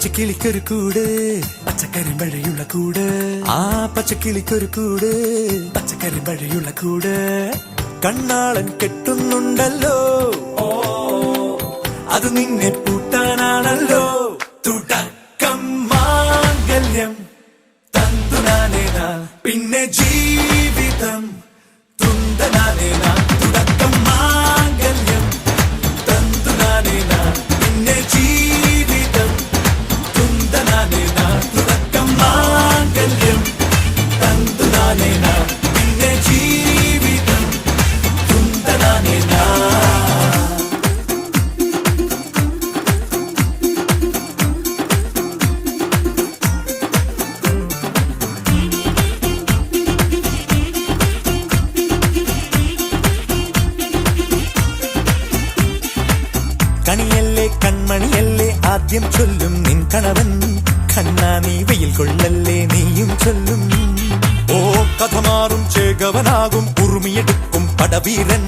പച്ചക്കിളിക്കൊരു കൂട് പച്ചക്കരിമ്പഴയുള്ള കൂട് ആ പച്ചക്കിളിക്കൊരു കൂട് പച്ചക്കരിമ്പഴയുള്ള കൂട് കണ്ണാളൻ കെട്ടുന്നുണ്ടല്ലോ അത് നിന്നെ പൂട്ടാനാണല്ലോ തുടക്കം മാംഗല്യം തന്തുനാനേന പിന്നെ ജീവിതം തുന്തനാനേന തുടക്കം മാംഗല്യം തന്തുനാനേന പിന്നെ ജീവിതം തുന്തനാനേന തുടക്കം മാംഗല്യം തന്തുനാനേന പിന്നെ ജീവിതം തുന്തനാനേന. കണിയല്ലേ കൺമണിയല്ലേ ആദ്യം ചൊല്ലും നിൻ കണവൻ കണ്ണാ നീ വെയിൽ കൊള്ളല്ലേ നീയും ചൊല്ലും ഓ കഥ മാറും ചേകവനാകും ഉറുമിയെടുക്കും പടവീരൻ.